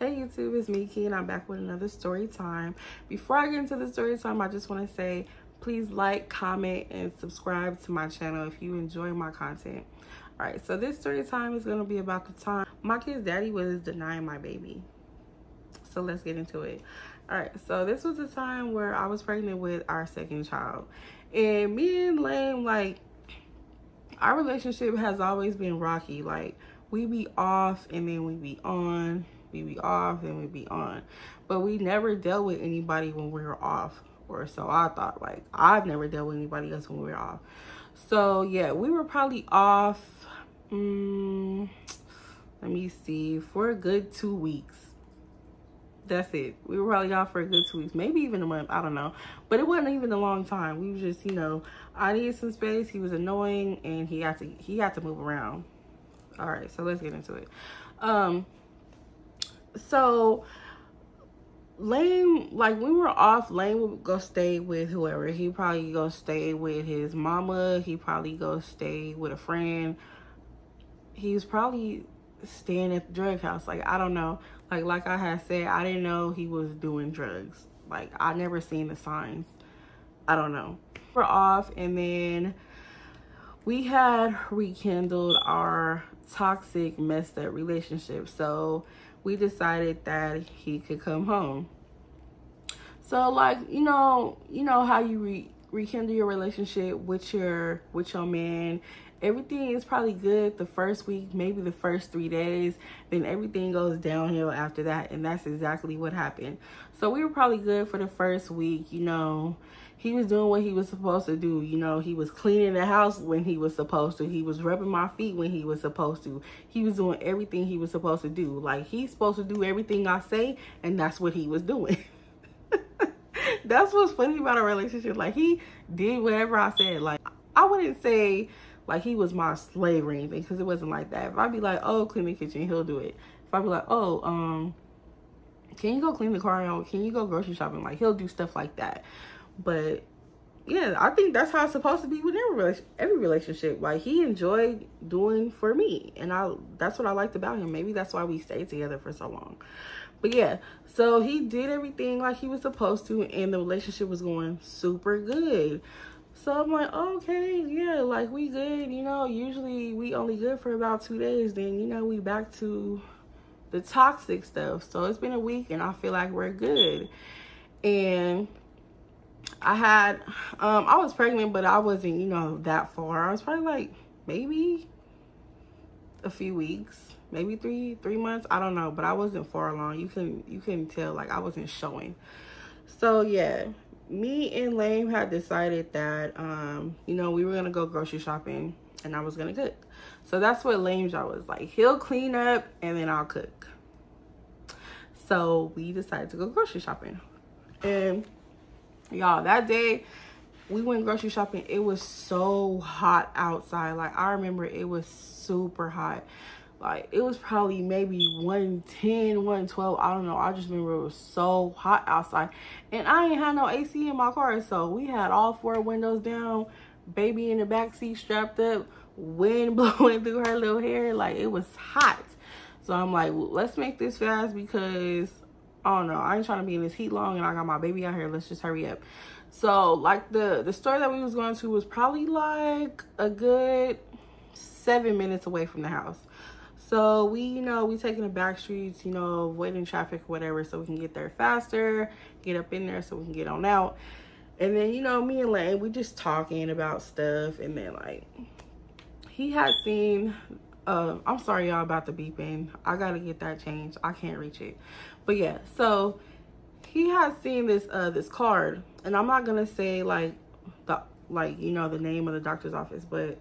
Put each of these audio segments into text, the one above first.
Hey YouTube, it's me, Key, and I'm back with another story time. Before I get into the story time, I just want to say, please like, comment, and subscribe to my channel if you enjoy my content. All right, so this story time is going to be about the time my kid's daddy was denying my baby. So let's get into it. All right, so this was the time where I was pregnant with our second child. And me and Lame, like, our relationship has always been rocky. Like, we be off and then we be on. We be off and we be on. But we never dealt with anybody when we were off. Or so I thought. Like, I've never dealt with anybody else when we were off. So, yeah, we were probably off, let me see, for a good 2 weeks. That's it. We were probably off for a good 2 weeks, maybe even a month. I don't know. But it wasn't even a long time. We were just, you know, I needed some space. He was annoying and he had to move around. All right, so let's get into it. So Lane, like, when we were off, Lane would go stay with whoever. He probably go stay with his mama. He probably go stay with a friend. He was probably staying at the drug house. Like, I don't know. Like I had said, I didn't know he was doing drugs. Like, I never seen the signs. I don't know. We're off, and then we had rekindled our toxic, messed up relationship. So we decided that he could come home. So, like, you know how you rekindle your relationship with your man. Everything is probably good the first week, maybe the first 3 days. Then everything goes downhill after that, and that's exactly what happened. So we were probably good for the first week. You know, he was doing what he was supposed to do. You know, he was cleaning the house when he was supposed to. He was rubbing my feet when he was supposed to. He was doing everything he was supposed to do. Like, he's supposed to do everything I say, and that's what he was doing. That's what's funny about a relationship. Like, he did whatever I said. Like, I wouldn't say like he was my slave or anything, because it wasn't like that. If I'd be like, oh, clean the kitchen, he'll do it. If I'd be like, oh, can you go clean the car out? Can you go grocery shopping? Like, he'll do stuff like that. But yeah, I think that's how it's supposed to be with every relationship. Like, he enjoyed doing for me, and that's what I liked about him. Maybe that's why we stayed together for so long. But yeah, so he did everything like he was supposed to, and the relationship was going super good. So I'm like, okay, yeah, like, we good. You know, usually we only good for about 2 days. Then, you know, we back to the toxic stuff. So it's been a week and I feel like we're good. And I was pregnant, but I wasn't, you know, that far. I was probably like maybe a few weeks, maybe three months. I don't know, but I wasn't far along. You couldn't tell, like, I wasn't showing. So yeah, me and Lame had decided that, you know, we were going to go grocery shopping and I was going to cook. So that's what Lame's job was. Like, he'll clean up and then I'll cook. So we decided to go grocery shopping. And y'all, that day we went grocery shopping. It was so hot outside. Like, I remember it was super hot. Like, it was probably maybe 110, 112. I don't know. I just remember it was so hot outside. And I ain't had no AC in my car. So we had all 4 windows down. Baby in the back seat strapped up. Wind blowing through her little hair. Like, it was hot. So I'm like, well, let's make this fast, because, I don't know, I ain't trying to be in this heat long. And I got my baby out here. Let's just hurry up. So, like, the store that we was going to was probably like a good 7 minutes away from the house. So we, you know, we taking the back streets, you know, avoiding traffic or whatever, so we can get there faster, get up in there so we can get on out. And then, you know, me and Lane, we just talking about stuff. And then, like, he had seen, I'm sorry y'all about the beeping. I gotta get that changed. I can't reach it. But yeah, so he had seen this this card, and I'm not gonna say like you know, the name of the doctor's office, but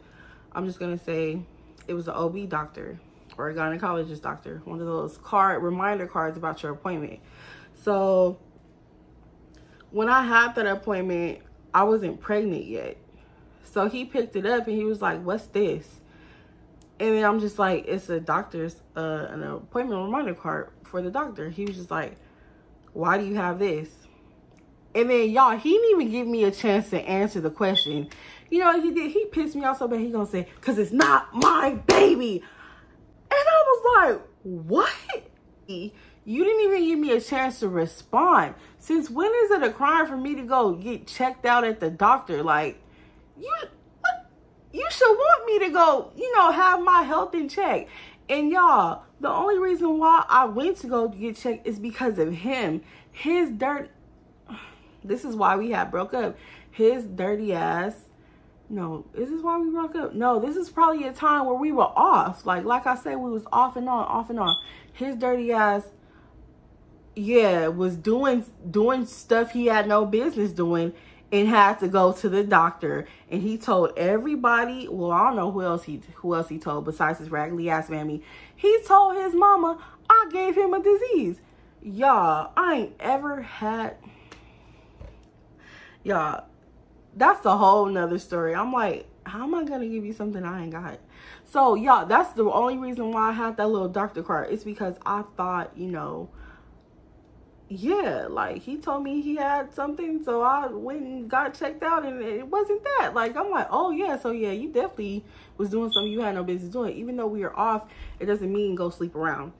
I'm just gonna say it was an OB doctor or a gynecologist doctor, one of those reminder cards about your appointment. So when I had that appointment, I wasn't pregnant yet. So he picked it up and he was like, what's this? And then I'm just like, it's a doctor's an appointment reminder card for the doctor. He was just like, why do you have this? And then, y'all, he didn't even give me a chance to answer the question. You know what he did? He pissed me off so bad. He gonna say, because it's not my baby. And I was like, what? You didn't even give me a chance to respond. Since when is it a crime for me to go get checked out at the doctor? Like, you should want me to go, you know, have my health in check. And y'all, the only reason why I went to go get checked is because of him. His dirt. This is why we had broke up. His dirty ass. No, is this why we broke up? No, this is probably a time where we were off. Like I said, we was off and on, off and on. His dirty ass, yeah, was doing stuff he had no business doing and had to go to the doctor. And he told everybody, well, I don't know who else he told besides his raggedy ass mammy. He told his mama I gave him a disease. Y'all, I ain't ever had, y'all, that's a whole nother story. I'm like, how am I gonna give you something I ain't got? So y'all, that's the only reason why I had that little doctor card. It's because I thought, you know, yeah, like he told me he had something, so I went and got checked out, and it wasn't that. Like, I'm like, oh yeah, so yeah, you definitely was doing something you had no business doing. Even though we were off, it doesn't mean go sleep around.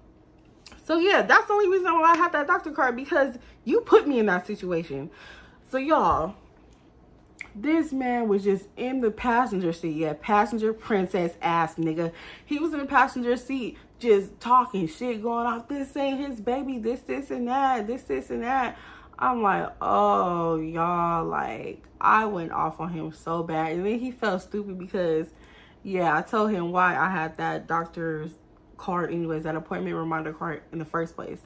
So yeah, that's the only reason why I had that doctor card, because you put me in that situation. So y'all, this man was just in the passenger seat. Yeah, passenger princess ass nigga. He was in the passenger seat just talking shit, going off. This ain't his baby. This and that. This and that. I'm like, oh, y'all, like, I went off on him so bad. And then he felt stupid because, yeah, I told him why I had that doctor's card anyways, that appointment reminder card in the first place.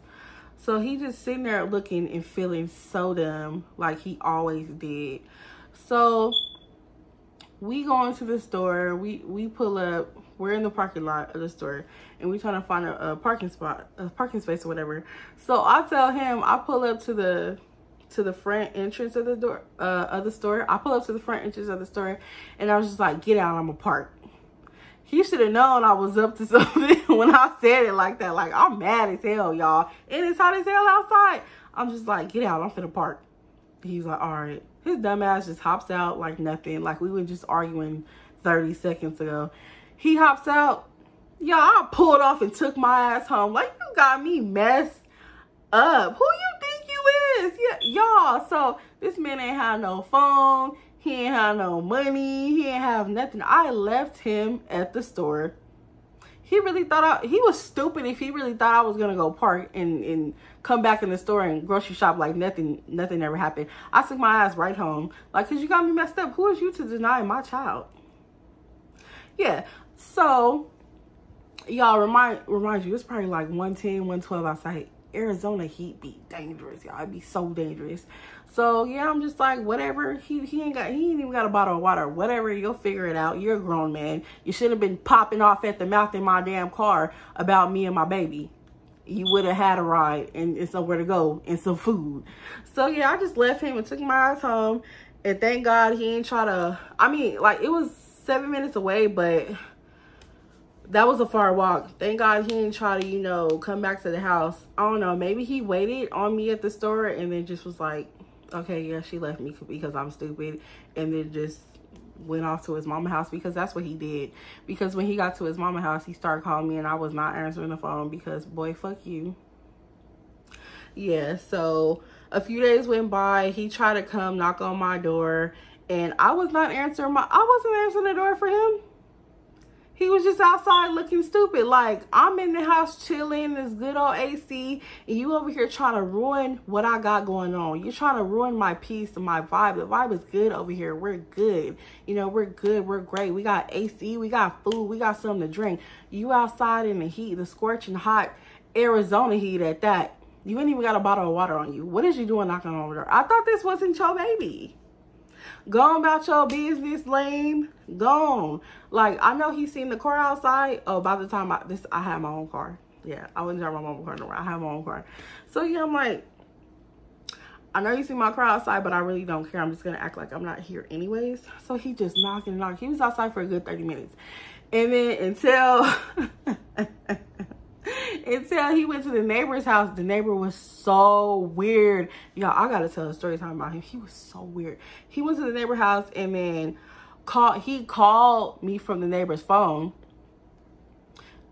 So he just sitting there looking and feeling so dumb, like he always did. So we go into the store, we pull up, we're in the parking lot of the store, and we trying to find a parking spot, a parking space or whatever. So I tell him, I pull up to the front entrance of the door, of the store. I pull up to the front entrance of the store, and I was just like, get out, I'm gonna park. He should have known I was up to something when I said it like that. Like, I'm mad as hell, y'all. And it's hot as hell outside. I'm just like, get out, I'm finna park. He's like, all right. His dumb ass just hops out like nothing. Like we were just arguing 30 seconds ago. He hops out. Y'all, I pulled off and took my ass home. Like, you got me messed up. Who you think you is? Yeah, y'all. So this man ain't have no phone. He ain't have no money. He ain't have nothing. I left him at the store. He really thought he was stupid if he really thought I was gonna go park and come back in the store and grocery shop like nothing ever happened. I took my ass right home. Like, cause you got me messed up. Who is you to deny my child? Yeah. So y'all, remind you, it's probably like 110, 112 outside. Arizona heat be dangerous, y'all. It be so dangerous. So yeah, I'm just like, whatever. He ain't even got a bottle of water. Whatever, you'll figure it out. You're a grown man. You should have been popping off at the mouth in my damn car about me and my baby. You would have had a ride and somewhere to go and some food. So yeah, I just left him and took my ass home. And thank God he ain't try to, I mean, like, it was 7 minutes away, but that was a far walk. Thank God he didn't try to, you know, come back to the house. I don't know. Maybe he waited on me at the store and then just was like, okay, yeah, she left me because I'm stupid. And then just went off to his mama house, because that's what he did. Because when he got to his mama house, he started calling me and I was not answering the phone because, boy, fuck you. Yeah, so a few days went by. He tried to come knock on my door and I was not answering I wasn't answering the door for him. He was just outside looking stupid. Like, I'm in the house chilling, this good old AC, and you over here trying to ruin what I got going on. You're trying to ruin my peace and my vibe. The vibe is good over here. We're good. You know, we're good. We're great. We got AC. We got food. We got something to drink. You outside in the heat, the scorching hot Arizona heat at that. You ain't even got a bottle of water on you. What is you doing knocking on the door? I thought this wasn't your baby. Go on about your business, lame. Gone. Like, I know he seen the car outside. Oh, by the time I had my own car. Yeah, I wasn't driving my mama's car no more. I have my own car. So yeah, I'm like, I know you see my car outside, but I really don't care. I'm just gonna act like I'm not here anyways. So he just knocking. He was outside for a good 30 minutes. And then until he went to the neighbor's house. The neighbor was so weird. Y'all, I gotta tell a story time about him. He was so weird. He went to the neighbor's house and then he called me from the neighbor's phone.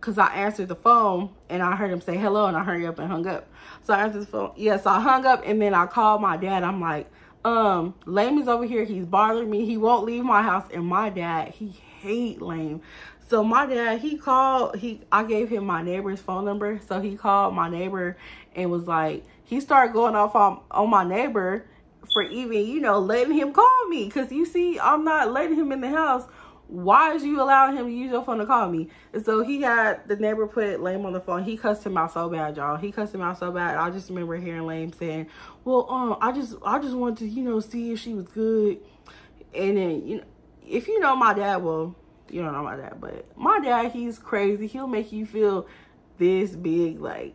because I answered the phone and I heard him say hello, and I hurried up and hung up. So I answered the phone. Yeah, so I hung up, and then I called my dad. I'm like, Lame is over here. He's bothering me. He won't leave my house. And my dad, he hate Lame. So my dad, I gave him my neighbor's phone number. So he called my neighbor and was like, he started going off on my neighbor for even, you know, letting him call me. Because you see, I'm not letting him in the house. Why is you allowing him to use your phone to call me? And so he had the neighbor put Lame on the phone. He cussed him out so bad, y'all. He cussed him out so bad. I just remember hearing Lame saying, well, I just wanted to, you know, see if she was good. And then, you know, if you know my dad, well, you don't know my dad, but my dad, he's crazy. He'll make you feel this big, like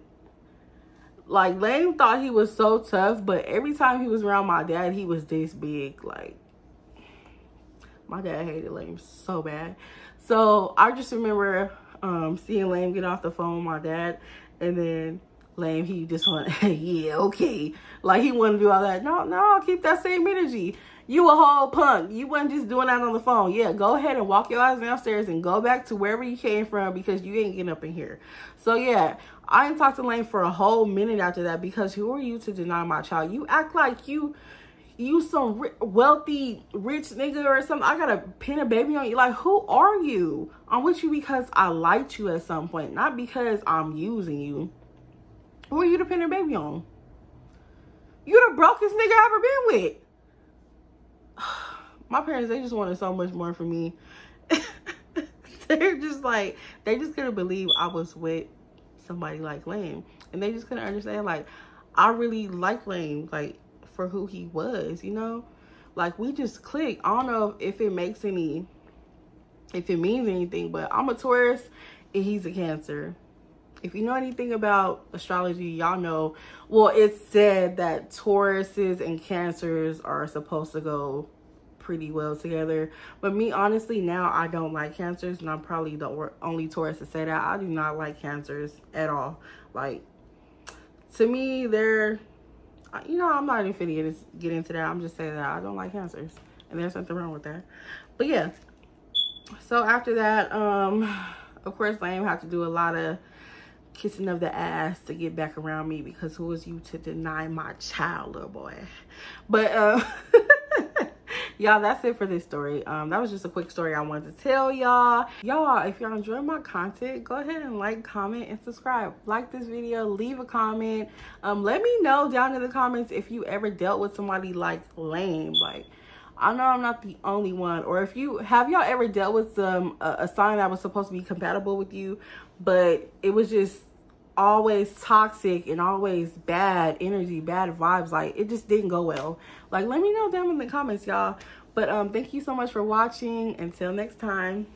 Lame thought he was so tough, but every time he was around my dad, he was this big. Like, my dad hated Lame so bad. So I just remember seeing Lame get off the phone with my dad, and then Lame, he just went, yeah, okay. Like, he wouldn't do all that. No, keep that same energy. You a whole punk. You wasn't just doing that on the phone. Yeah, go ahead and walk your ass downstairs and go back to wherever you came from, because you ain't getting up in here. So yeah, I didn't talk to Lane for a whole minute after that, because who are you to deny my child? You act like you some wealthy, rich nigga or something. I gotta pin a baby on you. Like, who are you? I'm with you because I liked you at some point, not because I'm using you. Who are you to pin a baby on? You the brokest nigga I ever been with. My parents, they just wanted so much more from me. They're just like, they just couldn't believe I was with somebody like Lane. And they just couldn't understand, like, I really like Lane, like, for who he was, you know? Like, we just clicked. I don't know if it makes any, if it means anything, but I'm a Taurus and he's a Cancer. If you know anything about astrology, y'all know, well, it's said that Tauruses and Cancers are supposed to go pretty well together. But me, honestly, now I don't like Cancers, and I'm probably the only Taurus to say that. I do not like Cancers at all. Like, to me, they're, you know, I'm not even finna get into that. I'm just saying that I don't like Cancers, and there's something wrong with that. But yeah, so after that, of course, Lame had to do a lot of kissing of the ass to get back around me, because who is you to deny my child, little boy? But y'all, that's it for this story. That was just a quick story I wanted to tell y'all. If y'all enjoy my content, go ahead and like, comment, and subscribe. Like this video, leave a comment. Let me know down in the comments if you ever dealt with somebody like Lame. Like, I know I'm not the only one. Or if you have, y'all ever dealt with a sign that was supposed to be compatible with you, but it was just always toxic and always bad energy, bad vibes. Like, it just didn't go well. Like, let me know down in the comments, y'all. But thank you so much for watching. Until next time.